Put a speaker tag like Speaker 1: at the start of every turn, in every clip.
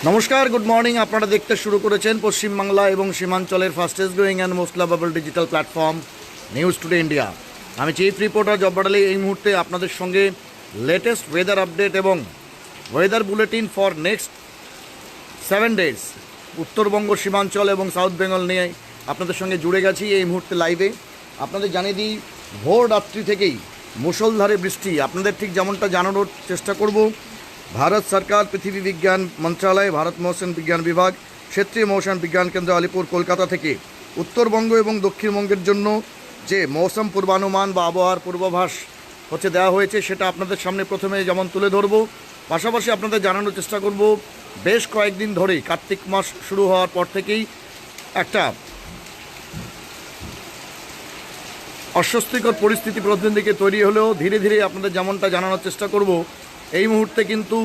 Speaker 1: নমস্কার, good morning. আপনারা দেখতে শুরু করেছেন পশ্চিমবাংলা এবং সীমাঞ্চলের fastest growing and most lovable digital platform news today India. আমি চিফ রিপোর্টার জব্বার আলী। এই মুহূর্তে আপনাদের সঙ্গে লেটেস্ট ওয়েদার আপডেট এবং weather bulletin for next 7 days Uttarbanga, Seemanchal এবং সাউথ বেঙ্গল নিয়ে আপনাদের সঙ্গে জুড়ে গেছি এই মুহূর্তে লাইভে। আপনাদের জানিয়ে দিই, ভোর রাত্রি থেকেই মুষলধারে বৃষ্টি। আপনাদের ঠিক যেমনটা জানানোর চেষ্টা করব, भारत सरकार पृथ्वी विज्ञान मंत्रालय, भारत मौसम विज्ञान विभाग, क्षेत्रीय मौसम विज्ञान केंद्र आलिपुर कलकाता থেকে উত্তরবঙ্গ এবং দক্ষিণবঙ্গের জন্য যে মৌসুম পূর্বানুমান বা আবহাওয়ার পূর্বাভাস দেওয়া হয়েছে সেটা আপনাদের সামনে প্রথমে যেমন তুলে ধরব, পাশাপাশি আপনাদের জানানোর চেষ্টা করব বেশ কয়েকদিন ধরেই কার্তিক মাস শুরু হওয়ার পর থেকেই একটা অস্বস্তিকর পরিস্থিতি প্রতিদিন দিকে তৈরি হলেও ধীরে ধীরে আপনাদের যেমনটা জানানোর চেষ্টা করব, এই মুহূর্তে কিন্তু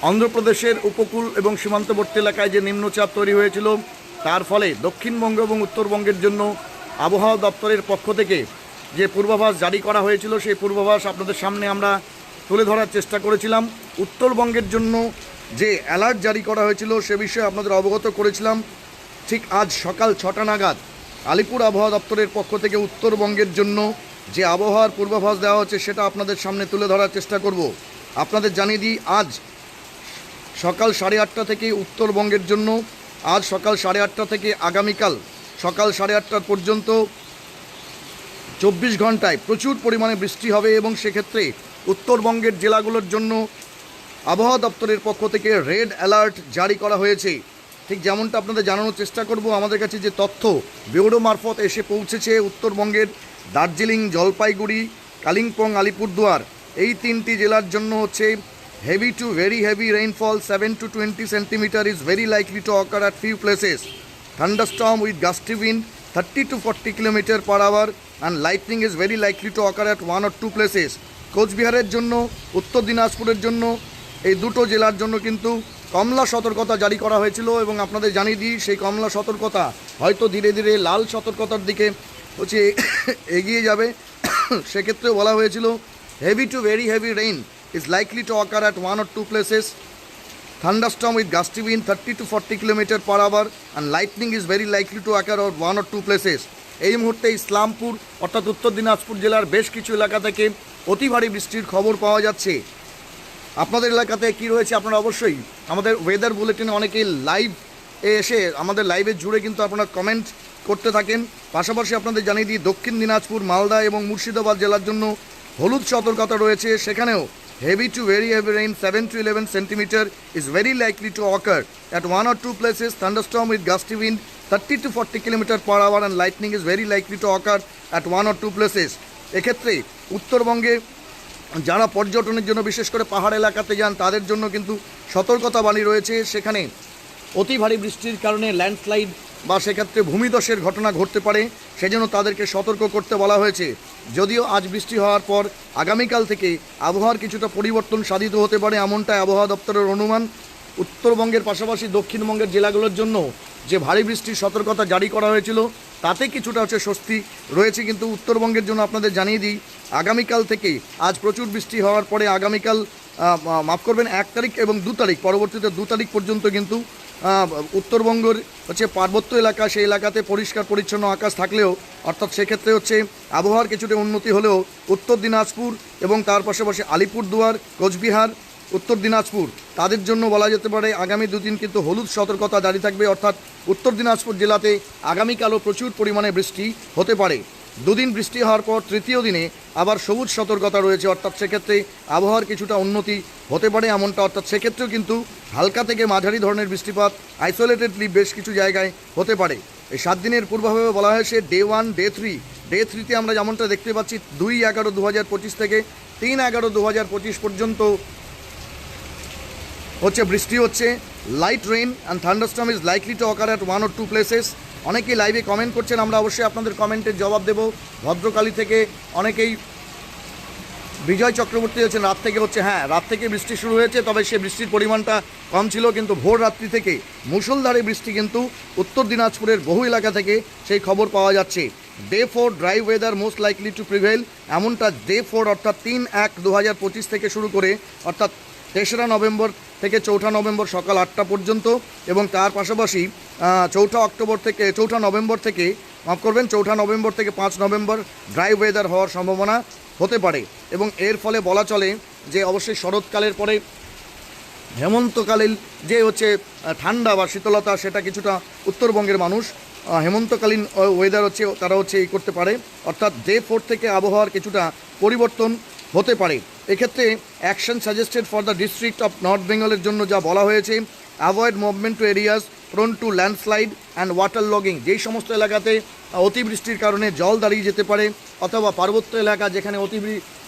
Speaker 1: অন্ধ্রপ্রদেশের উপকূল এবং সীমান্তবর্তী এলাকায় যে নিম্নচাপ তৈরি হয়েছিল তার ফলে দক্ষিণবঙ্গ এবং উত্তরবঙ্গের জন্য আবহাওয়া দপ্তরের পক্ষ থেকে যে পূর্বাভাস জারি করা হয়েছিল সেই পূর্বাভাস আপনাদের সামনে আমরা তুলে ধরার চেষ্টা করেছিলাম। উত্তরবঙ্গের জন্য যে অ্যালার্ট জারি করা হয়েছিল সে বিষয়ে আপনাদের অবগত করেছিলাম। ঠিক আজ সকাল 6টা নাগাদ আলিপুর আবহাওয়া দপ্তরের পক্ষ থেকে উত্তরবঙ্গের জন্য যে আবহাওয়ার পূর্বাভাস দেওয়া হচ্ছে সেটা আপনাদের সামনে তুলে ধরার চেষ্টা করব। আপনাদের জানিয়ে দিই, আজ সকাল 8:30 থেকে উত্তরবঙ্গের জন্য আজ সকাল 8:30 থেকে আগামীকাল সকাল 8:30 পর্যন্ত 24 ঘন্টায় প্রচুর পরিমাণে বৃষ্টি হবে এবং সেক্ষেত্রে উত্তরবঙ্গের জেলাগুলোর জন্য আবহাওয়া দপ্তরের পক্ষ থেকে রেড অ্যালার্ট জারি করা হয়েছে। ঠিক যেমনটা আপনাদের জানানোর চেষ্টা করব, আমাদের কাছে যে তথ্য ব্যুরো মারফত এসে পৌঁছেছে, উত্তরবঙ্গের দার্জিলিং, জলপাইগুড়ি, কালিম্পং, আলিপুরদুয়ার এই 3টি জেলার জন্য heavy to very heavy rainfall 7 to 20 centimetre is very likely to occur at few places. Thunderstorm with gusty wind 30 to 40 kilometre per hour and lightning is very likely to occur at 1 or 2 places. কোচবিহারের জন্য, উত্তর দিনাজপুরের জন্য, এই দুটো জেলার জন্য কিন্তু কমলা সতর্কতা জারি করা হয়েছিল এবং আপনাদের জানিয়ে দিই সেই কমলা সতর্কতা হয়তো ধীরে ধীরে লাল সতর্কতার দিকে এগিয়ে যাবে। সেক্ষেত্রেও বলা হয়েছিল heavy to very heavy rain is likely to occur at 1 or 2 places. Thunderstorm with gusty wind 30 to 40 km per hour and lightning is very likely to occur at 1 or 2 places. এই মুহূর্তে ইসলামপুর অর্থাৎ উত্তর দিনাজপুর জেলার বেশ কিছু এলাকা থেকে অতি ভারী বৃষ্টির খবর পাওয়া যাচ্ছে। আপনাদের এলাকাতে কি রয়েছে আপনারা অবশ্যই আমাদের ওয়েদার বুলেটিনে অনেকেই লাইভ এসে আমাদের লাইভে জুড়ে কিন্তু আপনারা কমেন্ট করতে থাকেন। পাশাপাশি আপনাদের জানিয়ে দিই, দক্ষিণ দিনাজপুর, মালদা এবং মুর্শিদাবাদ জেলার জন্য হলুদ সতর্কতা রয়েছে। সেখানেও heavy to very heavy rain 7 to 11 centimeter is very likely to occur at 1 or 2 places. Thunderstorm with gusty wind 30 to 40 km per hour and lightning is very likely to occur at 1 or 2 places. এক্ষেত্রে উত্তরবঙ্গে যারা পর্যটনের জন্য বিশেষ করে পাহাড় এলাকাতে যান তাদের জন্য কিন্তু সতর্কতাবাণী রয়েছে। সেখানে অতি ভারী বৃষ্টির কারণে ল্যান্ডস্লাইড বা সেক্ষেত্রে ভূমিধসের ঘটনা ঘটতে পারে, সেজন্য তাদেরকে সতর্ক করতে বলা হয়েছে। যদিও আজ বৃষ্টি হওয়ার পর আগামীকাল থেকে আবহাওয়ার কিছুটা পরিবর্তন সাধিত হতে পারে এমনটাই আবহাওয়া দপ্তরের অনুমান। উত্তরবঙ্গের পাশাপাশি দক্ষিণবঙ্গের জেলাগুলোর জন্য যে ভারী বৃষ্টির সতর্কতা জারি করা হয়েছিল তাতে কিছুটা স্বস্তি রয়েছে, কিন্তু উত্তরবঙ্গের জন্য আপনাদের জানিয়ে দিই আগামীকাল থেকে আজ প্রচুর বৃষ্টি হওয়ার পরে আগামীকাল মাফ করবেন 1 তারিখ এবং 2 তারিখ পরবর্তীতে 2 তারিখ পর্যন্ত কিন্তু উত্তরবঙ্গের পার্বত্য এলাকা সেই এলাকাতে পরিষ্কার পরিচ্ছন্ন আকাশ থাকলেও অর্থাৎ সেক্ষেত্রে আবহাওয়ার কিছুটা উন্নতি হলেও উত্তর দিনাজপুর এবং তার পাশাপাশি আলিপুরদুয়ার, কোচবিহার, উত্তর দিনাজপুর তাদের জন্য বলা যেতে পারে আগামী 2 দিন কিন্তু হলুদ সতর্কতা জারি থাকবে। অর্থাৎ উত্তর দিনাজপুর জেলাতে আগামীকালও প্রচুর পরিমাণে বৃষ্টি হতে পারে। 2 দিন বৃষ্টি হওয়ার পর তৃতীয় দিনে আবার সবুজ সতর্কতা রয়েছে, অর্থাৎ সেক্ষেত্রে আবহাওয়ার কিছুটা উন্নতি হতে পারে এমনটা। অর্থাৎ সেক্ষেত্রেও কিন্তু হালকা থেকে মাঝারি ধরনের বৃষ্টিপাত আইসোলেটেডলি বেশ কিছু জায়গায় হতে পারে। এই 7 দিনের পূর্বাভাবে বলা হয়েছে ডে 1, ডে 3। ডে 3তে আমরা যেমনটা দেখতে পাচ্ছি 2/11/2025 থেকে 3/11/2025 পর্যন্ত বৃষ্টি হচ্ছে। Light rain and thunderstorm is likely to occur at 1 or 2 places. অনেকেই লাইভে কমেন্ট করছেন, আমরা অবশ্যই আপনাদের কমেন্টের জবাব দেব। ভদ্রকালী থেকে অনেকেই বিজয় চক্রবর্তী রাত থেকে হ্যাঁ, রাত থেকে বৃষ্টি শুরু হয়েছে, তবে সে বৃষ্টির পরিমাণটা কম ছিল, কিন্তু ভোর রাত্রি থেকে মুষলধারে বৃষ্টি কিন্তু উত্তর দিনাজপুরের বহু এলাকা থেকে সেই খবর পাওয়া যাচ্ছে। Day 4 dry weather most likely to prevail, এমনটা ডে 4 অর্থাৎ 3/1/2025 থেকে শুরু করে অর্থাৎ 3রা নভেম্বর থেকে 4 নভেম্বর সকাল 8টা পর্যন্ত, এবং তার পাশাপাশি 4 নভেম্বর থেকে মাফ করবেন 4 নভেম্বর থেকে 5 নভেম্বর ড্রাই ওয়েদার হওয়ার সম্ভাবনা হতে পারে। এবং এর ফলে বলা চলে যে অবশ্যই শরৎকালের পরে হেমন্তকালীন যে হচ্ছে ঠান্ডা বা শীতলতা, সেটা কিছুটা উত্তরবঙ্গের মানুষ হেমন্তকালীন ওয়েদার হচ্ছে তারা হচ্ছে এই করতে পারে, অর্থাৎ ডে 4 থেকে আবহাওয়ার কিছুটা পরিবর্তন হতে পারে। এক্ষেত্রে action suggested for the district of north বেঙ্গলের জন্য যা বলা হয়েছে, avoid movement to areas prone to landslide and water logging. যেই সমস্ত এলাকাতে অতিবৃষ্টির কারণে জল দাঁড়িয়ে যেতে পারে, অথবা পার্বত্য এলাকা যেখানে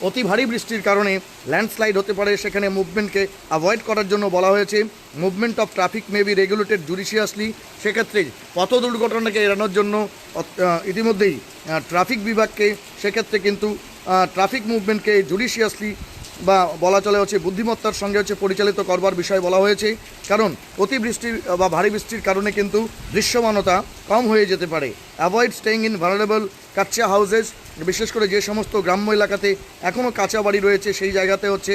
Speaker 1: অতি ভারী বৃষ্টির কারণে ল্যান্ডস্লাইড হতে পারে, সেখানে মুভমেন্টকে অ্যাভয়েড করার জন্য বলা হয়েছে। Movement of traffic may be regulated judiciously. সেক্ষেত্রে পথ দুর্ঘটনাকে এড়ানোর জন্য ইতিমধ্যেই ট্রাফিক বিভাগকে সেক্ষেত্রে কিন্তু ট্রাফিক মুভমেন্টকে জুডিশিয়াসলি বা বলা চলে হচ্ছে বুদ্ধিমত্তার সঙ্গে হচ্ছে পরিচালিত করবার বিষয় বলা হয়েছে। কারণ অতিবৃষ্টির বা ভারী বৃষ্টির কারণে কিন্তু দৃশ্যমানতা কম হয়ে যেতে পারে। অ্যাভয়েড স্টেইং ইন ভালনারেবল কাচ্চা হাউসেস। বিশেষ করে যে সমস্ত গ্রাম্য এলাকাতে এখনও কাঁচা বাড়ি রয়েছে, সেই জায়গাতে হচ্ছে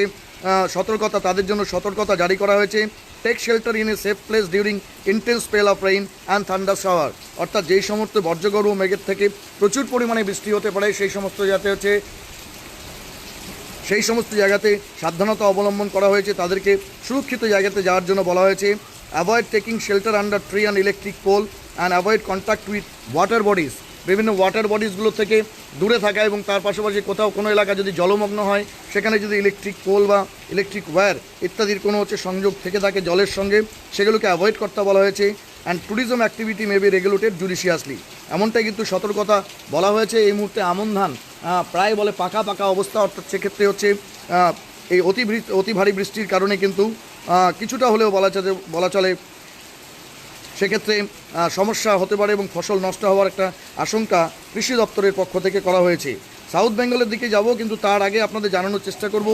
Speaker 1: তাদের জন্য সতর্কতা জারি করা হয়েছে। Take shelter in a safe place during intense spell of rain and thunder shower. অর্থাৎ যেই সমস্ত বর্জ্যগর্ভ মেঘের থেকে প্রচুর পরিমাণে বৃষ্টি হতে পারে, সেই সমস্ত জায়গাতে সাবধানতা অবলম্বন করা হয়েছে। তাদেরকে সুরক্ষিত জায়গাতে যাওয়ার জন্য বলা হয়েছে। Avoid taking shelter under tree and electric pole and avoid contact with water bodies. বিভিন্ন ওয়াটার বডিজগুলো থেকে দূরে থাকা, এবং তার পাশাপাশি কোথাও কোনো এলাকা যদি জলমগ্ন হয়, সেখানে যদি ইলেকট্রিক পোল বা ইলেকট্রিক ওয়্যার ইত্যাদির কোনো সংযোগ থেকে থাকে জলের সঙ্গে, সেগুলোকে অ্যাভয়েড করতে বলা হয়েছে। And tourism activity may be regulated judiciously. এমনটাই কিন্তু সতর্কতা বলা হয়েছে। এই মুহূর্তে আমন ধান প্রায় বলে পাকা অবস্থা, অর্থাৎ সেক্ষেত্রে হচ্ছে এই অতি ভারী বৃষ্টির কারণে কিন্তু কিছুটা হলেও বলা চলে সেক্ষেত্রে সমস্যা হতে পারে এবং ফসল নষ্ট হওয়ার একটা আশঙ্কা কৃষি দপ্তরের পক্ষ থেকে করা হয়েছে। সাউথ বেঙ্গলের দিকে যাব, কিন্তু তার আগে আপনাদের জানানোর চেষ্টা করব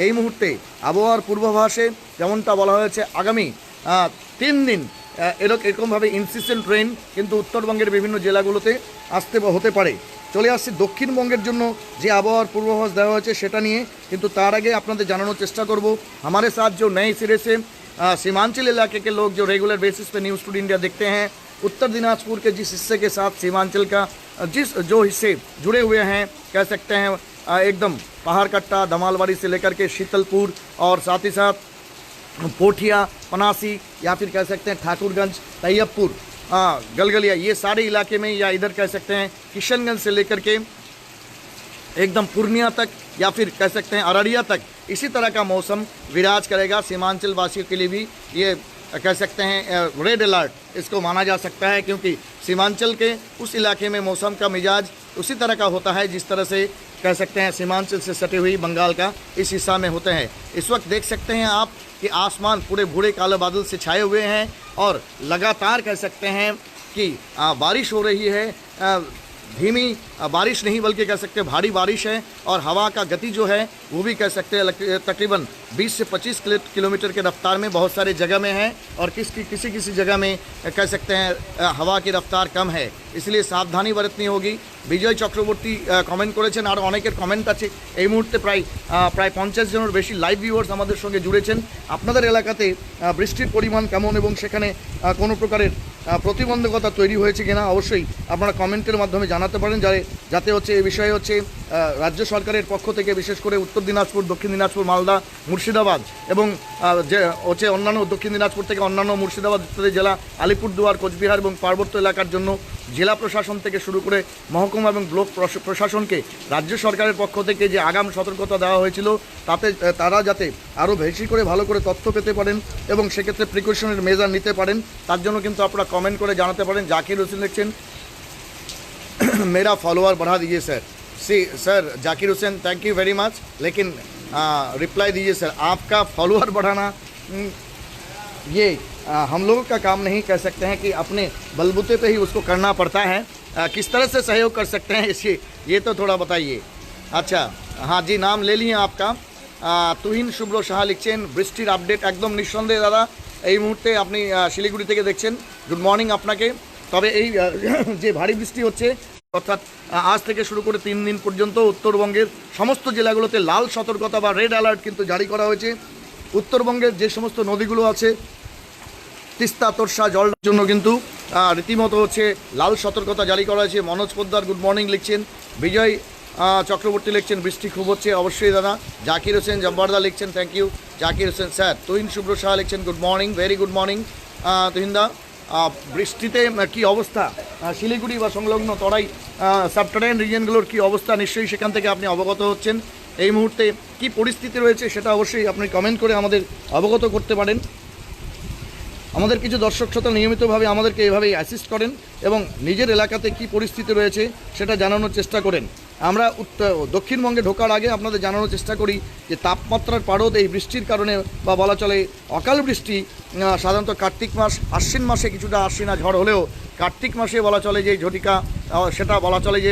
Speaker 1: এই মুহূর্তে আবহাওয়ার পূর্বাভাসে যেমনটা বলা হয়েছে আগামী 3 দিন এরকমভাবে ইনসিস্টেন্ট রেইন কিন্তু উত্তরবঙ্গের বিভিন্ন জেলাগুলোতে আসতে হতে পারে। চলে আসছি দক্ষিণবঙ্গের জন্য যে আবহাওয়ার পূর্বাভাস দেওয়া হয়েছে সেটা নিয়ে, কিন্তু তার আগে আপনাদের জানানোর চেষ্टा করব हमारे साथ जो नए सिरे से सीमांचल इलाके के लोग जो रेगुलर बेसिस पे न्यूज़ टुडे इंडिया देखते हैं, उत्तर दिनाजपुर के जिस हिस्से के साथ सीमांचल का जो हिस्से जुड़े हुए हैं, कह सकते हैं एकदम पहाड़ कट्टा धमालबाड़ी से लेकर के शीतलपुर और साथ ही साथ पोठिया पनासी या फिर कह सकते हैं ठाकुरगंज तैयबपुर गलगलिया, ये सारे इलाके में, या इधर कह सकते हैं किशनगंज से लेकर के एकदम पूर्णिया तक या फिर कह सकते हैं अररिया तक इसी तरह का मौसम विराज करेगा। सीमांचल वासियों के लिए भी ये कह सकते हैं रेड अलर्ट इसको माना जा सकता है, क्योंकि सीमांचल के उस इलाके में मौसम का मिजाज उसी तरह का होता है जिस तरह से कह सकते हैं सीमांचल से सटे हुई बंगाल का इस हिस्सा में होते हैं। इस वक्त देख सकते हैं आप कि आसमान पूरे भूरे काले बादल से छाए हुए हैं और लगातार कह सकते हैं कि बारिश हो रही है। धीमी बारिश नहीं बल्कि कह सकते हैं भारी बारिश है, और हवा का गति जो है वो भी कह सकते हैं तकरीबन 20 से 25 किलोमीटर के रफ्तार में बहुत सारे जगह में है, और किसी जगह में कह सकते हैं हवा की रफ्तार कम है, इसलिए सावधानी बरतनी होगी। বিজয় চক্রবর্তী কমেন্ট করেছেন, আর অনেকের কমেন্ট আছে। এই মুহূর্তে প্রায় 50 জনের বেশি লাইভ ভিউয়ার্স আমাদের সঙ্গে জুড়েছেন। আপনাদের এলাকাতে বৃষ্টির পরিমাণ কেমন এবং সেখানে কোনো প্রকারের প্রতিবন্ধকতা তৈরি হয়েছে কিনা অবশ্যই আপনারা কমেন্টের মাধ্যমে জানাতে পারেন, যাতে হচ্ছে এই বিষয়ে হচ্ছে রাজ্য সরকারের পক্ষ থেকে বিশেষ করে উত্তর দিনাজপুর, দক্ষিণ দিনাজপুর, মালদা, মুর্শিদাবাদ এবং যে হচ্ছে অন্যান্য দক্ষিণ দিনাজপুর থেকে অন্যান্য মুর্শিদাবাদ ইত্যাদি জেলা, আলিপুরদুয়ার, কোচবিহার এবং পার্বত্য এলাকার জন্য জেলা প্রশাসন থেকে শুরু করে মহকুমা এবং ব্লক প্রশাসনকে রাজ্য সরকারের পক্ষ থেকে যে আগাম সতর্কতা দেওয়া হয়েছিল, তাতে তারা যাতে আরও বেশি করে ভালো করে তথ্য পেতে পারেন এবং সেক্ষেত্রে প্রিকশনের মেজার নিতে পারেন, তার জন্য কিন্তু আপনারা কমেন্ট করে জানাতে পারেন। জাকির হোসেন লিখছেন, मेरा फॉलोअर बढ़ा दीजिए sir Zakir Hussain, thank you very much, लेकिन रिप्लाई दीजिए सर। आपका फॉलोअर बढ़ाना ये हम लोगों का काम नहीं, कह सकते हैं कि अपने बलबूते पे ही उसको करना पड़ता है। किस तरह से सहयोग कर सकते हैं इससे, ये तो थोड़ा बताइए। अच्छा हाँ जी, नाम ले लिए आपका। তুহিন শুভ্র সাহা লিখছেন, বৃষ্টির আপডেট একদম নিঃসন্দেহে দাদা এই মুহূর্তে আপনি শিলিগুড়ি থেকে দেখছেন। গুড মর্নিং আপনাকে। তবে এই যে ভারী বৃষ্টি হচ্ছে, অর্থাৎ আজ থেকে শুরু করে 3 দিন পর্যন্ত উত্তরবঙ্গের সমস্ত জেলাগুলোতে লাল সতর্কতা বা রেড অ্যালার্ট কিন্তু জারি করা হয়েছে। উত্তরবঙ্গের যে সমস্ত নদীগুলো আছে তিস্তা তোরসা জলের জন্য কিন্তু রীতিমতো হচ্ছে লাল সতর্কতা জারি করা হয়েছে। মনোজ পোদ্দার গুড মর্নিং লিখছেন, বিজয় চক্রবর্তী লিখছেন বৃষ্টি খুব হচ্ছে, অবশ্যই দাদা। জাকির হোসেন জব্বারদা লিখছেন thank you Zakir Hossain sir. Tuhin Subhra Saha লিখছেন good morning, very good morning তুহিনদা। বৃষ্টিতে কি অবস্থা শিলিগুড়ি বা সংলগ্ন তরাই সাবটারাইন রিজিয়নগুলোর কি অবস্থা, নিশ্চয়ই সেখান থেকে আপনি অবগত হচ্ছেন। এই মুহূর্তে কি পরিস্থিতি রয়েছে সেটা অবশ্যই আপনি কমেন্ট করে আমাদের অবগত করতে পারেন। আমাদের কিছু দর্শক শ্রোতা নিয়মিতভাবে আমাদেরকে এভাবেই অ্যাসিস্ট করেন এবং নিজের এলাকাতে কি পরিস্থিতি রয়েছে সেটা জানানোর চেষ্টা করেন। আমরা দক্ষিণবঙ্গে ঢোকার আগে আপনাদের জানানোর চেষ্টা করি যে তাপমাত্রার পারদ এই বৃষ্টির কারণে বা বলা চলে অকাল বৃষ্টি সাধারণত কার্তিক মাস আশ্বিন মাসে কিছুটা আশ্বিনা ঝড় হলেও কার্তিক মাসে বলা চলে যে ঝটিকা সেটা বলা চলে যে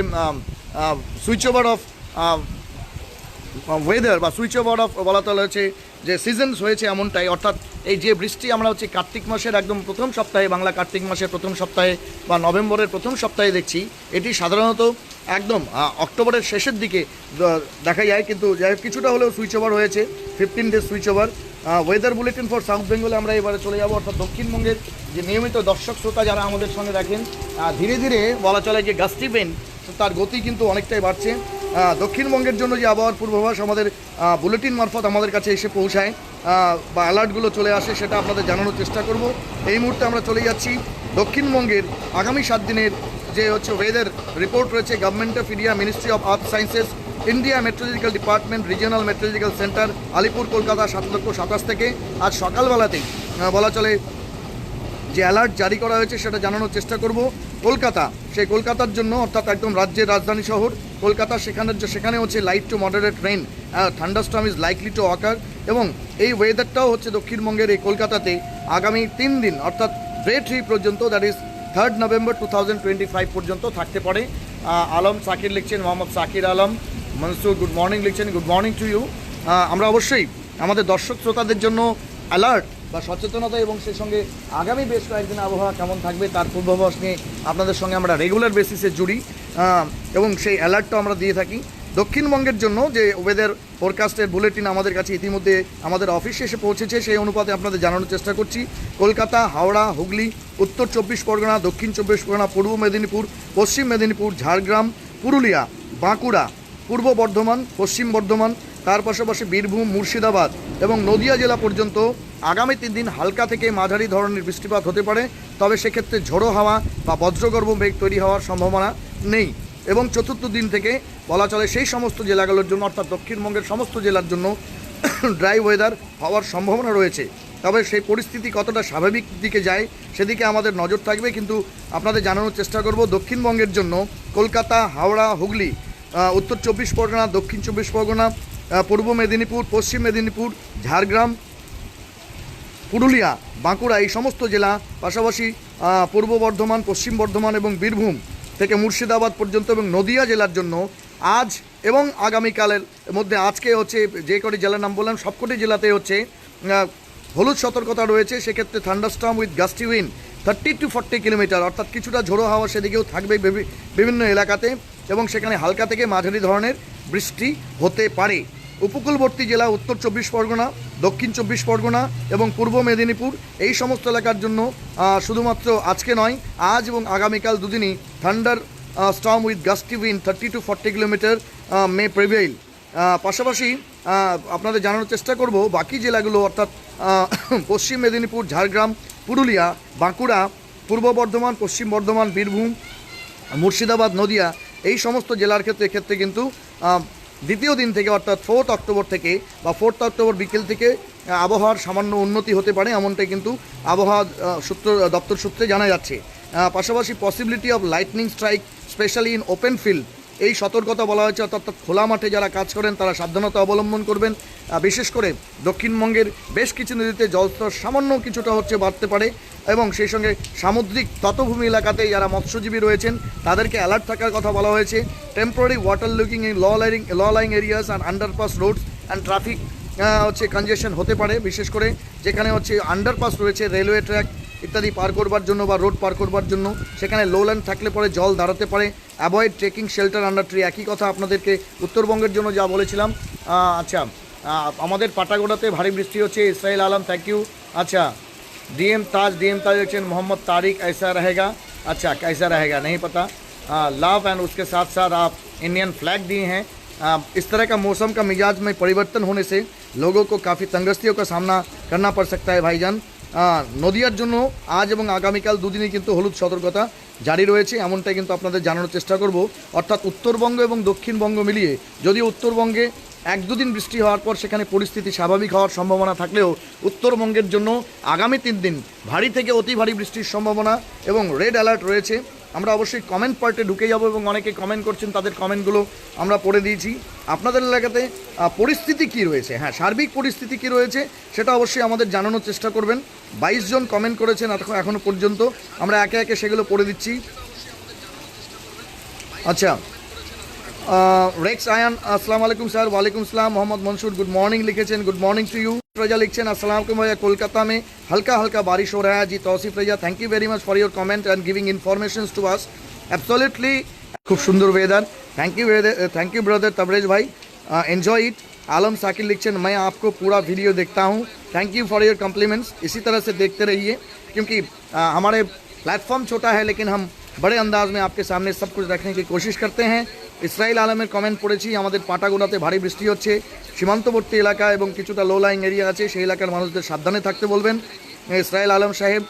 Speaker 1: সুইচ ওভার অফ ওয়েদার বা সুইচ ওভার অফ বলা চলে হচ্ছে যে সিজনস হয়েছে এমনটাই। অর্থাৎ এই যে বৃষ্টি আমরা হচ্ছে কার্তিক মাসের একদম প্রথম সপ্তাহে, বাংলা কার্তিক মাসের প্রথম সপ্তাহে বা নভেম্বরের প্রথম সপ্তাহে দেখছি, এটি সাধারণত একদম অক্টোবরের শেষের দিকে দেখা যায়, কিন্তু যাই হোক কিছুটা হলেও সুইচ ওভার হয়েছে, 15 days switch over. Weather bulletin for south বেঙ্গলে আমরা এবারে চলে যাব। অর্থাৎ দক্ষিণবঙ্গের যে নিয়মিত দর্শক শ্রোতা যারা আমাদের সঙ্গে রাখেন, ধীরে ধীরে বলা চলে যে গাস্টি বেন তার গতি কিন্তু অনেকটাই বাড়ছে। দক্ষিণবঙ্গের জন্য যে আবহাওয়ার পূর্বাভাস আমাদের বুলেটিন মারফত আমাদের কাছে এসে পৌঁছায় বা অ্যালার্টগুলো চলে আসে, সেটা আপনাদের জানানোর চেষ্টা করব। এই মুহূর্তে আমরা চলে যাচ্ছি দক্ষিণবঙ্গের আগামী 7 দিনের যে হচ্ছে ওয়েদার রিপোর্ট রয়েছে government of India, ministry of earth sciences, India meteorological department, regional meteorological centre, Alipore Kolkata 7:27 থেকে আজ সকালবেলাতেই বলা চলে যে অ্যালার্ট জারি করা হয়েছে সেটা জানানোর চেষ্টা করব। কলকাতা, সেই কলকাতার জন্য অর্থাৎ একদম রাজ্যের রাজধানী শহর কলকাতা, সেখানে হচ্ছে light to moderate rain, thunderstorm is likely to অকার। এবং এই ওয়েদারটাও হচ্ছে দক্ষিণবঙ্গের এই কলকাতাতে আগামী 3 দিন অর্থাৎ ডে 3 পর্যন্ত, দ্যাট ইজ 3 নভেম্বর 2025 পর্যন্ত থাকতে পারে। আলম সাকির লিখছেন, মোহাম্মদ সাকির আলম মনসুর গুড মর্নিং লিখছেন, গুড মর্নিং টু ইউ। আমরা অবশ্যই আমাদের দর্শক শ্রোতাদের জন্য অ্যালার্ট বা সচেতনতা এবং সেই সঙ্গে আগামী বেশ কয়েকদিন আবহাওয়া কেমন থাকবে তার পূর্বাভাস নিয়ে আপনাদের সঙ্গে আমরা রেগুলার বেসিসে জুড়ি এবং সেই অ্যালার্টটা আমরা দিয়ে থাকি। দক্ষিণবঙ্গের জন্য যে ওয়েদার ফোরকাস্টের বুলেটিন আমাদের কাছে ইতিমধ্যে আমাদের অফিসে এসে পৌঁছেছে, সেই অনুপাতে আপনাদের জানানোর চেষ্টা করছি। কলকাতা, হাওড়া, হুগলি, উত্তর 24 পরগনা, দক্ষিণ 24 পরগনা, পূর্ব মেদিনীপুর, পশ্চিম মেদিনীপুর, ঝাড়গ্রাম, পুরুলিয়া, বাঁকুড়া, পূর্ব বর্ধমান, পশ্চিম বর্ধমান, তার পাশাপাশি বীরভূম, মুর্শিদাবাদ এবং নদিয়া জেলা পর্যন্ত আগামী 3 দিন হালকা থেকে মাঝারি ধরনের বৃষ্টিপাত হতে পারে, তবে সেক্ষেত্রে ঝোড়ো হাওয়া বা বজ্রগর্ভ মেঘ তৈরি হওয়ার সম্ভাবনা নেই। এবং চতুর্থ দিন থেকে বলা চলে সেই সমস্ত জেলাগুলোর জন্য অর্থাৎ দক্ষিণবঙ্গের সমস্ত জেলার জন্য ড্রাই ওয়েদার হওয়ার সম্ভাবনা রয়েছে। তবে সেই পরিস্থিতি কতটা স্বাভাবিক দিকে যায় সেদিকে আমাদের নজর থাকবে, কিন্তু আপনাদের জানানোর চেষ্টা করব দক্ষিণবঙ্গের জন্য কলকাতা, হাওড়া, হুগলি, উত্তর 24 পরগনা, দক্ষিণ 24 পরগনা, পূর্ব মেদিনীপুর, পশ্চিম মেদিনীপুর, ঝাড়গ্রাম, পুরুলিয়া, বাঁকুড়া এই সমস্ত জেলা, পাশাপাশি পূর্ব বর্ধমান, পশ্চিম বর্ধমান এবং বীরভূম থেকে মুর্শিদাবাদ পর্যন্ত এবং নদিয়া জেলার জন্য আজ এবং আগামীকালের মধ্যে, আজকে হচ্ছে যে কটি জেলার নাম বললাম সবকটি জেলাতে হচ্ছে হলুদ সতর্কতা রয়েছে। সেক্ষেত্রে thunderstorm with gusty wind 30 to 40 kilometre অর্থাৎ কিছুটা ঝোড়ো হাওয়া সেদিকেও থাকবে বিভিন্ন এলাকাতে এবং সেখানে হালকা থেকে মাঝারি ধরনের বৃষ্টি হতে পারে। উপকূলবর্তী জেলা উত্তর 24 পরগনা, দক্ষিণ 24 পরগনা এবং পূর্ব মেদিনীপুর এই সমস্ত এলাকার জন্য শুধুমাত্র আজকে নয়, আজ এবং আগামীকাল দুদিনই thunderstorm with gusty wind 30 to 40 kilometre may prevail. পাশাপাশি আপনাদের জানানোর চেষ্টা করব বাকি জেলাগুলো অর্থাৎ পশ্চিম মেদিনীপুর, ঝাড়গ্রাম, পুরুলিয়া, বাঁকুড়া, পূর্ব বর্ধমান, পশ্চিম বর্ধমান, বীরভূম, মুর্শিদাবাদ, নদিয়া এই সমস্ত জেলার ক্ষেত্রে কিন্তু দ্বিতীয় দিন থেকে অর্থাৎ 4 অক্টোবর থেকে বা 4 অক্টোবর বিকেল থেকে আবহাওয়ার সামান্য উন্নতি হতে পারে, এমনটাই কিন্তু আবহাওয়া দপ্তর সূত্রে জানা যাচ্ছে। পাশাপাশি possibility of lightning strike specially in open field এই সতর্কতা বলা হয়েছে, অর্থাৎ খোলা মাঠে যারা কাজ করেন তারা সাবধানতা অবলম্বন করবেন। বিশেষ করে দক্ষিণবঙ্গের বেশ কিছু নদীতে জলস্তর সামান্য কিছুটা হচ্ছে বাড়তে পারে এবং সেই সঙ্গে সামুদ্রিক তটভূমি এলাকাতে যারা মৎস্যজীবী রয়েছেন তাদেরকে অ্যালার্ট থাকার কথা বলা হয়েছে। Temporary water logging in low lying areas and underpass roads and traffic হচ্ছে কনজেশন হতে পারে, বিশেষ করে যেখানে হচ্ছে আন্ডারপাস রয়েছে, রেলওয়ে ট্র্যাক ইত্যাদি পার করবার জন্য বা রোড পার করবার জন্য, সেখানে লোল্যান্ড থাকলে পরে জল দাঁড়াতে পারে। Avoid trekking shelter under tree, একই কথা আপনাদেরকে উত্তরবঙ্গের জন্য যা বলেছিলাম। আচ্ছা, আমাদের পাটাগোড়াতে ভারী বৃষ্টি হচ্ছে। ইসরাइल आलम थैंक यू। अच्छा डीएम ताज लिखছেন मोहम्मद तारिक ऐसा रहेगा। अच्छा कैसा रहेगा नहीं पता। लव एंड उसके साथ साथ आप इंडियन फ्लैग दिए हैं। इस तरह का मौसम का मिजाज में परिवर्तन होने से लोगों को काफ़ी तंगस्तियों का सामना करना पड़ सकता है भाईजान। নদিয়ার জন্য আজ এবং আগামীকাল দুদিনই কিন্তু হলুদ সতর্কতা জারি রয়েছে, এমনটাই কিন্তু আপনাদের জানানোর চেষ্টা করব। অর্থাৎ উত্তরবঙ্গ এবং দক্ষিণবঙ্গ মিলিয়ে যদিও উত্তরবঙ্গে 1-2 দিন বৃষ্টি হওয়ার পর সেখানে পরিস্থিতি স্বাভাবিক হওয়ার সম্ভাবনা থাকলেও উত্তরবঙ্গের জন্য আগামী 3 দিন ভারী থেকে অতি ভারী বৃষ্টির সম্ভাবনা এবং রেড অ্যালার্ট রয়েছে। আমরা অবশ্যই কমেন্ট পার্টে ঢুকে যাব এবং অনেকে কমেন্ট করছেন, তাদের কমেন্টগুলো আমরা পড়ে দিয়েছি। আপনাদের এলাকাতে পরিস্থিতি কী রয়েছে, হ্যাঁ সার্বিক পরিস্থিতি কী রয়েছে সেটা অবশ্যই আমাদের জানানোর চেষ্টা করবেন। 22 জন কমেন্ট করেছেন এখনও পর্যন্ত, আমরা একে একে সেগুলো পড়ে দিচ্ছি। আচ্ছা रेक्स आयन अस्सलाम वालेकुम सर। वालेकुम सलाम। मोहम्मद मंसूर गुड मॉर्निंग लिखेছেন, good morning to you. Raza लिखছেন अस्सलाम वालेकुम भैया, कोलकाता में हल्का हल्का बारिश हो रहा है जी। Tausif Raza thank you very much for your comment and giving information to us. Absolutely खूब सुंदर weather, thank you brother Tabrez भाई, एन्जॉय इट। आलम साकिर लिखছেন मैं आपको पूरा वीडियो देखता हूँ, thank you for your compliments. इसी तरह से देखते रहिए क्योंकि हमारे प्लेटफॉर्म छोटा है लेकिन हम बड़े अंदाज में आपके सामने सब कुछ रखने की कोशिश करते हैं। ইসরাইল আলমের কমেন্ট পড়েছি, আমাদের পাটাগোড়াতে ভারী বৃষ্টি হচ্ছে, সীমান্তবর্তী এলাকা এবং কিছুটা লো লাইং এরিয়া আছে সেই এলাকার মানুষদের সাবধানে থাকতে বলবেন। ইসরাইল आलम साहेब।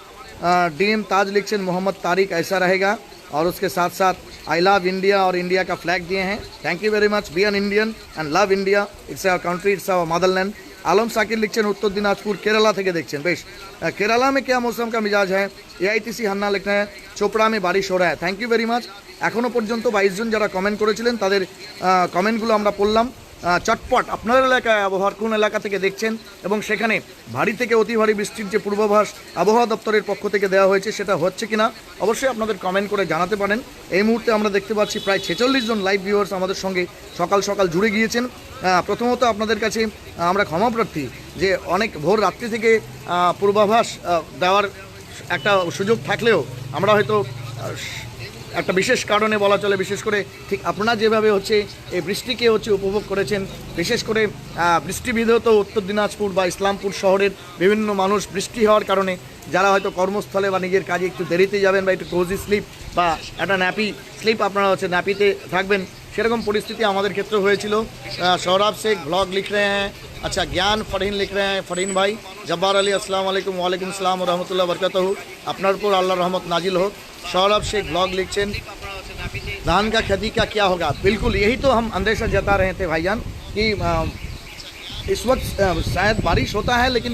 Speaker 1: डीएम ताज लिखছেন मोहम्मद तारिक ऐसा रहेगा और उसके साथ साथ आई लव इंडिया और इंडिया का फ्लैग दिए हैं, thank you very much. Be an Indian and love India, it's our country, it's our motherland. Alam Sakir लिखছেন उत्तर दिनाजपुर केरला থেকে দেখছেন, বেশ केरला में क्या मौसम का मिजाज है। एआईटीसी हन्ना लिख रहे हैं चोपड़ा में बारिश हो रहा है, थैंक यू वेरी मच। এখনও পর্যন্ত 22 জন যারা কমেন্ট করেছিলেন তাদের কমেন্টগুলো আমরা পড়লাম। চটপট আপনার এলাকায় আবহাওয়ার কোন এলাকা থেকে দেখছেন এবং সেখানে ভারী থেকে অতি ভারী বৃষ্টির যে পূর্বাভাস আবহাওয়া দপ্তরের পক্ষ থেকে দেওয়া হয়েছে সেটা হচ্ছে কিনা অবশ্যই আপনাদের কমেন্ট করে জানাতে পারেন। এই মুহূর্তে আমরা দেখতে পাচ্ছি প্রায় 46 জন লাইভ ভিউয়ার্স আমাদের সঙ্গে সকাল সকাল জুড়ে গিয়েছেন। প্রথমত আপনাদের কাছে আমরা ক্ষমাপ্রার্থী যে অনেক ভোর রাত্রি থেকে পূর্বাভাস দেওয়ার একটা সুযোগ থাকলেও আমরা হয়তো একটা বিশেষ কারণে বলা চলে, বিশেষ করে ঠিক আপনারা যেভাবে হচ্ছে এই বৃষ্টিকে হচ্ছে উপভোগ করেছেন, বিশেষ করে বৃষ্টিবিধৌত উত্তর দিনাজপুর বা ইসলামপুর শহরের বিভিন্ন মানুষ বৃষ্টি হওয়ার কারণে যারা হয়তো কর্মস্থলে বা নিজের কাজে একটু দেরিতে যাবেন বা একটু কোজি স্লিপ বা একটা ন্যাপি স্লিপ আপনারা হচ্ছে ন্যাপিতে থাকবেন, সেরকম পরিস্থিতি আমাদের ক্ষেত্রে হয়েছিল। সৌরভ শেখ ব্লগ লিখ रहे हैं। अच्छा ज्ञान फरहीन लिख रहे हैं, फरहीन भाई। जब्बार अली अस्सलाम वालेकुम। वालेकुम सलाम व रहमतुल्लाह बरकातहू। আপনার উপর আল্লাহর রহমত নাজিল হোক। सौरभ शेख ब्लॉग लिखছেন धान का खेती का क्या होगा। बिल्कुल यही तो हम अंदेशा जता रहे थे भाईजान कि इस वक्त शायद बारिश होता है लेकिन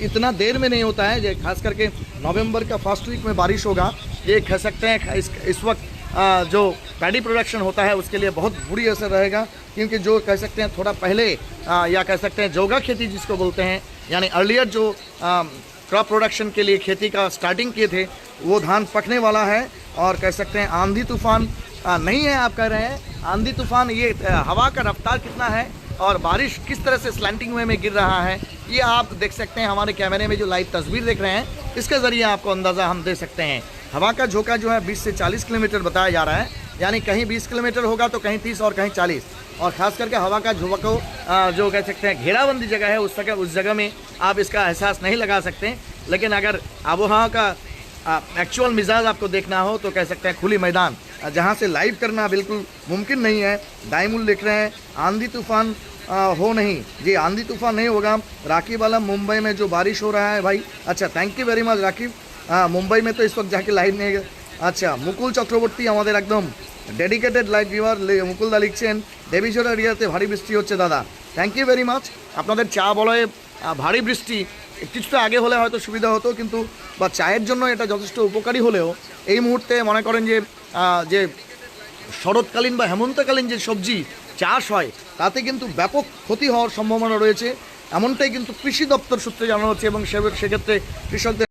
Speaker 1: इतना देर में नहीं होता है, खास करके नवंबर का फर्स्ट वीक में बारिश होगा। ये कह सकते हैं इस वक्त जो पैडी प्रोडक्शन होता है उसके लिए बहुत बुरी असर रहेगा, क्योंकि जो कह सकते हैं थोड़ा पहले या कह सकते हैं जोगा खेती जिसको बोलते हैं, यानी अर्लियर जो क्रॉप प्रोडक्शन के लिए खेती का स्टार्टिंग किए थे वो धान पकने वाला है। और कह सकते हैं आंधी तूफान नहीं है, आप कह रहे हैं आंधी तूफान, ये हवा का रफ्तार कितना है और बारिश किस तरह से स्लैंटिंग वे में गिर रहा है ये आप देख सकते हैं। हमारे कैमरे में जो लाइव तस्वीर देख रहे हैं इसके ज़रिए आपको अंदाज़ा हम दे सकते हैं। हवा का झोंका जो है 20 से 40 किलोमीटर बताया जा रहा है, यानी कहीं 20 किलोमीटर होगा तो कहीं 30 और कहीं 40। और ख़ास करके हवा का झोंका जो कह सकते हैं घेराबंदी जगह है उस जगह में आप इसका एहसास नहीं लगा सकते, लेकिन अगर आबोहवा का एक्चुअल मिजाज आपको देखना हो तो कह सकते हैं खुली मैदान जहाँ से लाइव करना बिल्कुल मुमकिन नहीं है। दाइमुल लिख रहे हैं आंधी तूफान हो नहीं जी, आंधी तूफान नहीं होगा। राकिब आलम मुंबई में जो बारिश हो रहा है भाई, अच्छा thank you very much Raqib. Mumbai में तो इस वक्त जाके लाइव नहीं। अच्छा मुकुल चक्रवर्ती আমাদের একদম ডেডিকেটেড লাইভ ভিউয়ার মুকুলদা লিখছেন দেবীঝোড়া এরিয়াতে ভারী বৃষ্টি হচ্ছে দাদা, থ্যাংক ইউ ভেরি মাচ। আপনাদের চা বলয়ে ভারী বৃষ্টি কিছুটা আগে হলে হয়তো সুবিধা হতো, কিন্তু বা চায়ের জন্য এটা যথেষ্ট উপকারী হলেও এই মুহূর্তে মনে করেন যে শরৎকালীন বা হেমন্তকালীন যে সবজি চাষ হয় তাতে কিন্তু ব্যাপক ক্ষতি হওয়ার সম্ভাবনা রয়েছে, এমনটাই কিন্তু কৃষি দপ্তর সূত্রে জানানো হচ্ছে। এবং সেক্ষেত্রে কৃষকদের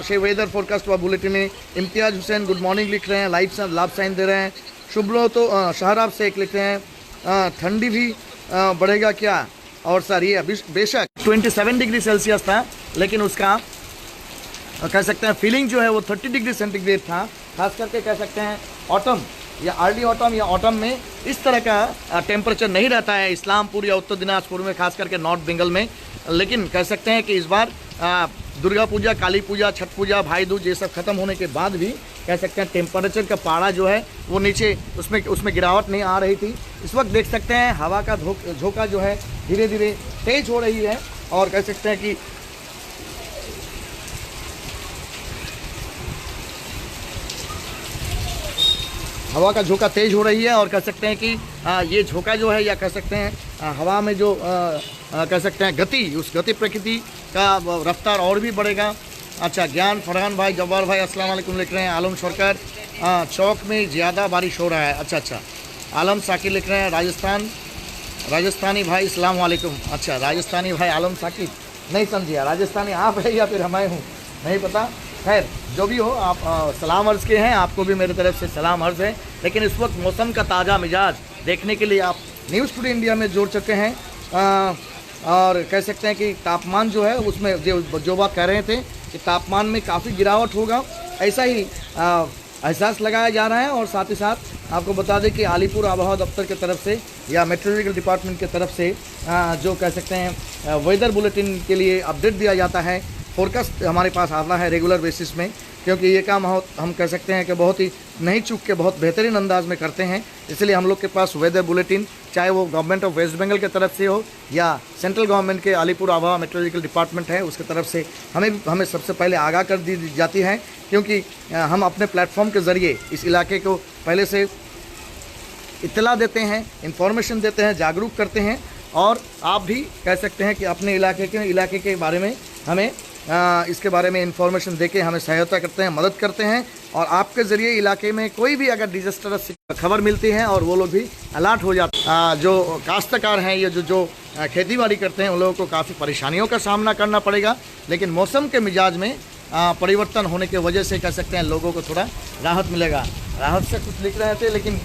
Speaker 1: से वेदर फोरकास्ट व बुलेटिन में इम्तियाज हुसैन गुड मॉर्निंग लिख रहे हैं, लाभ साइन दे रहे हैं। शुभ्रत तो शहराब शेख लिख रहे हैं ठंडी भी बढ़ेगा क्या। और सर ये बेशक 27 डिग्री सेल्सियस था, लेकिन उसका कह सकते हैं फीलिंग जो है वो 30 डिग्री सेंटीग्रेड था। खास करके कह सकते हैं ऑटम या अर्ली ऑटम या ऑटम में इस तरह का टेम्परेचर नहीं रहता है इस्लामपुर या उत्तर दिनाजपुर में, खास करके नॉर्थ बंगाल में। लेकिन कह सकते हैं कि इस बार दुर्गा पूजा, काली पूजा, छठ पूजा, भाई दूज ये सब खत्म होने के बाद भी कह सकते हैं टेम्परेचर का पारा जो है वो नीचे उसमें गिरावट नहीं आ रही थी। इस वक्त देख सकते हैं हवा का झोंका जो है धीरे धीरे तेज हो रही है और कह सकते हैं कि हवा का झोंका तेज हो रही है और कह सकते हैं कि ये झोंका जो है या कह सकते हैं हवा में जो कह सकते हैं गति, उस गति प्रकृति का रफ्तार और भी बढ़ेगा। अच्छा, ज्ञान फरहान भाई, जब्बार भाई अस्सलाम वालेकुम लिख रहे हैं। आलम सरकार, चौक में ज़्यादा बारिश हो रहा है। अच्छा, आलम साकिर लिख रहे हैं राजस्थानी भाई अस्सलाम वालेकुम। अच्छा, राजस्थानी भाई आलम साकिर, नहीं समझिए राजस्थानी आप है या फिर मैं हूँ, नहीं पता। खैर जो भी हो, आप सलाम अर्ज़ के हैं, आपको भी मेरी तरफ से सलाम अर्ज़ है। लेकिन इस वक्त मौसम का ताज़ा मिजाज देखने के लिए आप न्यूज़ टुडे इंडिया में जुड़ चुके हैं। और कह सकते हैं कि तापमान जो है उसमें जो बात कह रहे थे कि तापमान में काफ़ी गिरावट होगा, ऐसा ही एहसास लगाया जा रहा है। और साथ ही साथ आपको बता दें कि अलीपुर आबोहवा दफ्तर की तरफ से या मेट्रोलॉजिकल डिपार्टमेंट की तरफ से जो कह सकते हैं वेदर बुलेटिन के लिए अपडेट दिया जाता है, फोरकास्ट हमारे पास आता है रेगुलर बेसिस में, क्योंकि ये काम हम कह सकते हैं कि बहुत ही नहीं चूक के बहुत बेहतरीन अंदाज में करते हैं। इसलिए हम लोग के पास वेदर बुलेटिन, चाहे वो गवर्नमेंट ऑफ वेस्ट बंगाल की तरफ से हो या सेंट्रल गवर्नमेंट के अलीपुर आबोहवा मेट्रोलॉजिकल डिपार्टमेंट है उसकी तरफ से हमें सबसे पहले आगाह कर दी जाती है, क्योंकि हम अपने प्लेटफॉर्म के ज़रिए इस इलाके को पहले से इत्तला देते हैं, इंफॉर्मेशन देते हैं, जागरूक करते हैं। और आप भी कह सकते हैं कि अपने इलाके के बारे में हमें इसके बारे में इंफॉर्मेशन देके हमें सहायता करते हैं, मदद करते हैं। और आपके ज़रिए इलाके में कोई भी अगर डिजास्टरस खबर मिलती है और वो लोग भी अलर्ट हो जाते हैं। जो काश्तकार हैं या जो खेती बाड़ी करते हैं उन लोगों को काफ़ी परेशानियों का सामना करना पड़ेगा। लेकिन मौसम के मिजाज में परिवर्तन होने की वजह से कह सकते हैं लोगों को थोड़ा राहत मिलेगा। राहत से कुछ लिख रहे थे, लेकिन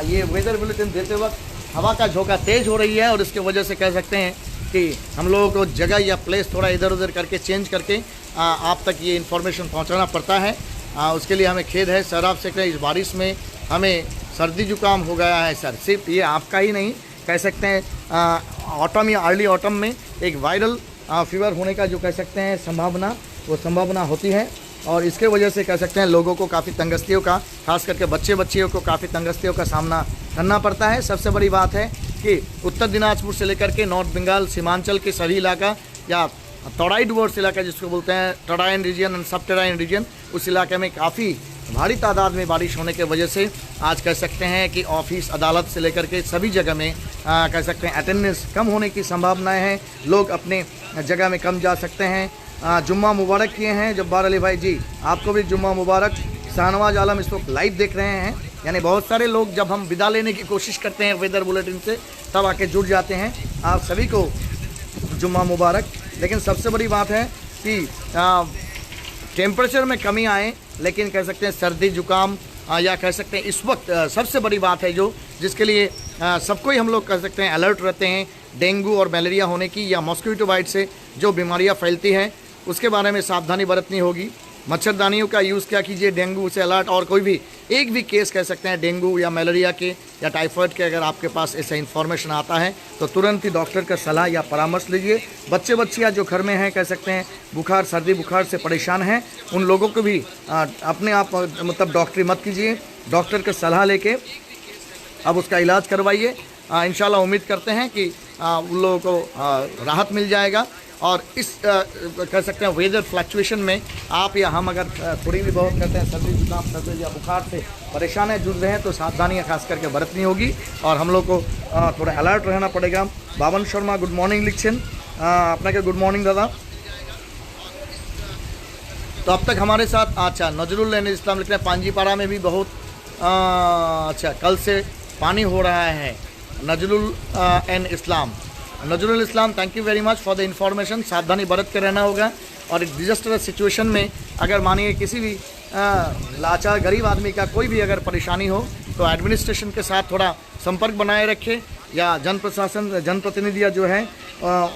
Speaker 1: ये वेदर बुलेटिन देते वक्त हवा का झोंका तेज़ हो रही है और इसकी वजह से कह सकते हैं कि हम लोगों को जगह या प्लेस थोड़ा इधर उधर करके चेंज करके आप तक ये इन्फॉर्मेशन पहुंचाना पड़ता है। उसके लिए हमें खेद है सर, आपसे कहें इस बारिश में हमें सर्दी जुकाम हो गया है सर। सिर्फ ये आपका ही नहीं, कह सकते हैं ऑटम या अर्ली ऑटम में एक वायरल फीवर होने का जो कह सकते हैं संभावना होती है। और इसके वजह से कह सकते हैं लोगों को काफ़ी तंगस्तियों का, खास करके बच्चियों को काफ़ी तंगस्तियों का सामना करना पड़ता है। सबसे बड़ी बात है कि उत्तर दिनाजपुर से लेकर के नॉर्थ बंगाल, सीमांचल के सभी इलाका या टोराइड वर्ड्स इलाका जिसको बोलते हैं, टोराइन रीजन एंड सब टेराइन रीजन, उस इलाके में काफ़ी भारी तादाद में बारिश होने की वजह से आज कह सकते हैं कि ऑफिस, अदालत से लेकर के सभी जगह में कह सकते हैं अटेंडेंस कम होने की संभावनाएं हैं। लोग अपने जगह में कम जा सकते हैं। जुम्मा मुबारक किए हैं जब्बार अली भाई जी, आपको भी जुम्मा मुबारक। शाहनवाज आलम इस वक्त लाइव देख रहे हैं, यानी बहुत सारे लोग जब हम विदा लेने की कोशिश करते हैं वेदर बुलेटिन से तब आके जुड़ जाते हैं। आप सभी को जुम्मा मुबारक। लेकिन सबसे बड़ी बात है कि टेम्परेचर में कमी आए, लेकिन कह सकते हैं सर्दी जुकाम या कह सकते हैं इस वक्त सबसे बड़ी बात है जिसके लिए सबको ही हम लोग कह सकते हैं अलर्ट रहते हैं, डेंगू और मलेरिया होने की या मॉस्किटो बाइट से जो बीमारियां फैलती हैं उसके बारे में सावधानी बरतनी होगी। मच्छरदानियों का यूज़ क्या कीजिए, डेंगू से अलर्ट। और कोई भी एक भी केस कह सकते हैं डेंगू या मलेरिया के या टाइफाइड के अगर आपके पास ऐसा इन्फॉर्मेशन आता है तो तुरंत ही डॉक्टर का सलाह या परामर्श लीजिए। बच्चियाँ जो घर में हैं कह सकते हैं बुखार, सर्दी बुखार से परेशान हैं, उन लोगों को भी अपने आप मतलब डॉक्टरी मत कीजिए, डॉक्टर का सलाह लेके अब उसका इलाज करवाइए। इंशाल्लाह उम्मीद करते हैं कि उन लोगों को राहत मिल जाएगा। और इस कह सकते हैं वेदर फ्लक्चुएशन में आप या हम अगर थोड़ी भी बहुत करते हैं सर्दी जुकाम, सर्दी या बुखार से परेशान है, जुड़ रहे हैं, तो सावधानियाँ खास करके बरतनी होगी और हम लोग को थोड़ा अलर्ट रहना पड़ेगा। बावन शर्मा गुड मॉर्निंग लिखছেন, আপনাকে गुड मॉर्निंग दादा। तो अब तक हमारे साथ अच्छा नजरुल एन इस्लाम लिख रहे हैं पांजीपाड़ा में भी बहुत अच्छा कल से पानी हो रहा है। Nazrul N Islam thank you very much for the information. सावधानी बरत के रहना होगा और एक डिजास्टर सिचुएशन में अगर मानिए किसी भी लाचार गरीब आदमी का कोई भी अगर परेशानी हो तो एडमिनिस्ट्रेशन के साथ थोड़ा संपर्क बनाए रखें या जनप्रतिनिधियाँ जो हैं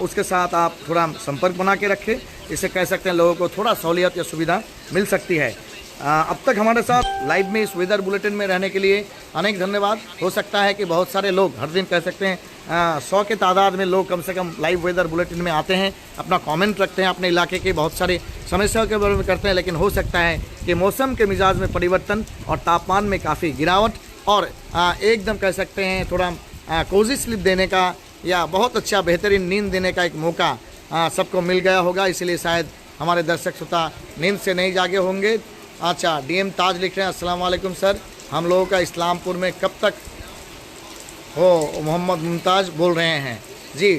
Speaker 1: उसके साथ आप थोड़ा संपर्क बना के रखें। इससे कह सकते हैं लोगों को थोड़ा सहूलियत या सुविधा मिल सकती है। अब तक हमारे साथ लाइव में इस वेदर बुलेटिन में रहने के लिए अनेक धन्यवाद। हो सकता है कि बहुत सारे लोग हर दिन कह सकते हैं 100 के तादाद में लोग कम से कम लाइव वेदर बुलेटिन में आते हैं, अपना कमेंट रखते हैं, अपने इलाके के बहुत सारे समस्याओं के बारे में करते हैं, लेकिन हो सकता है कि मौसम के मिजाज में परिवर्तन और तापमान में काफ़ी गिरावट और एकदम कह सकते हैं थोड़ा कोजी स्लिप देने का या बहुत अच्छा बेहतरीन नींद देने का एक मौका सबको मिल गया होगा, इसलिए शायद हमारे दर्शक श्रोता नींद से नहीं जागे होंगे। अच्छा, डीएम ताज लिख रहे हैं, अस्सलाम वालेकुम सर, हम लोगों का इस्लामपुर में कब तक हो? मोहम्मद मुमताज़ बोल रहे हैं जी।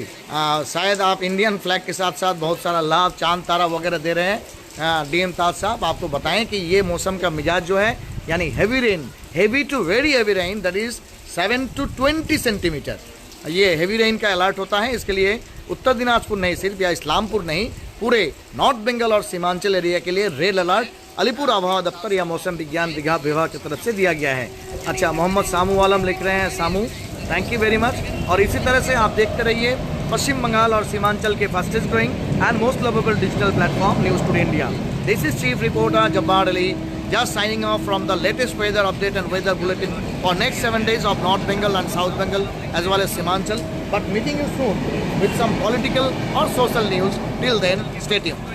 Speaker 1: शायद आप इंडियन फ्लैग के साथ साथ बहुत सारा लाभ चांद तारा वगैरह दे रहे हैं। डीएम ताज साहब आपको बताएं कि ये मौसम का मिजाज जो है यानी heavy rain, heavy to very heavy rain, that is 7 to 20 centimetre, ये हैवी रेन का अलर्ट होता है। इसके लिए उत्तर दिनाजपुर नहीं सिर्फ या इस्लामपुर नहीं, पूरे नॉर्थ बंगाल और सीमांचल एरिया के लिए रेड अलर्ट अलीपुर आबहावा दफ्तर या मौसम विज्ञान विभाग की तरफ से दिया गया है। अच्छा, मोहम्मद सामू आलम लिख रहे हैं, सामू थैंक यू वेरी मच। और इसी तरह से आप देखते रहिए पश्चिम बंगाल और सीमांचल के fastest growing and most lovable digital platform news today India. This is chief reporter Jabbar Ali, just signing off from the latest weather update and weather bulletin for next 7 days of North Bengal and South Bengal as well as Simhanchal. But meeting you soon with some political or social news. Till then, stay tuned.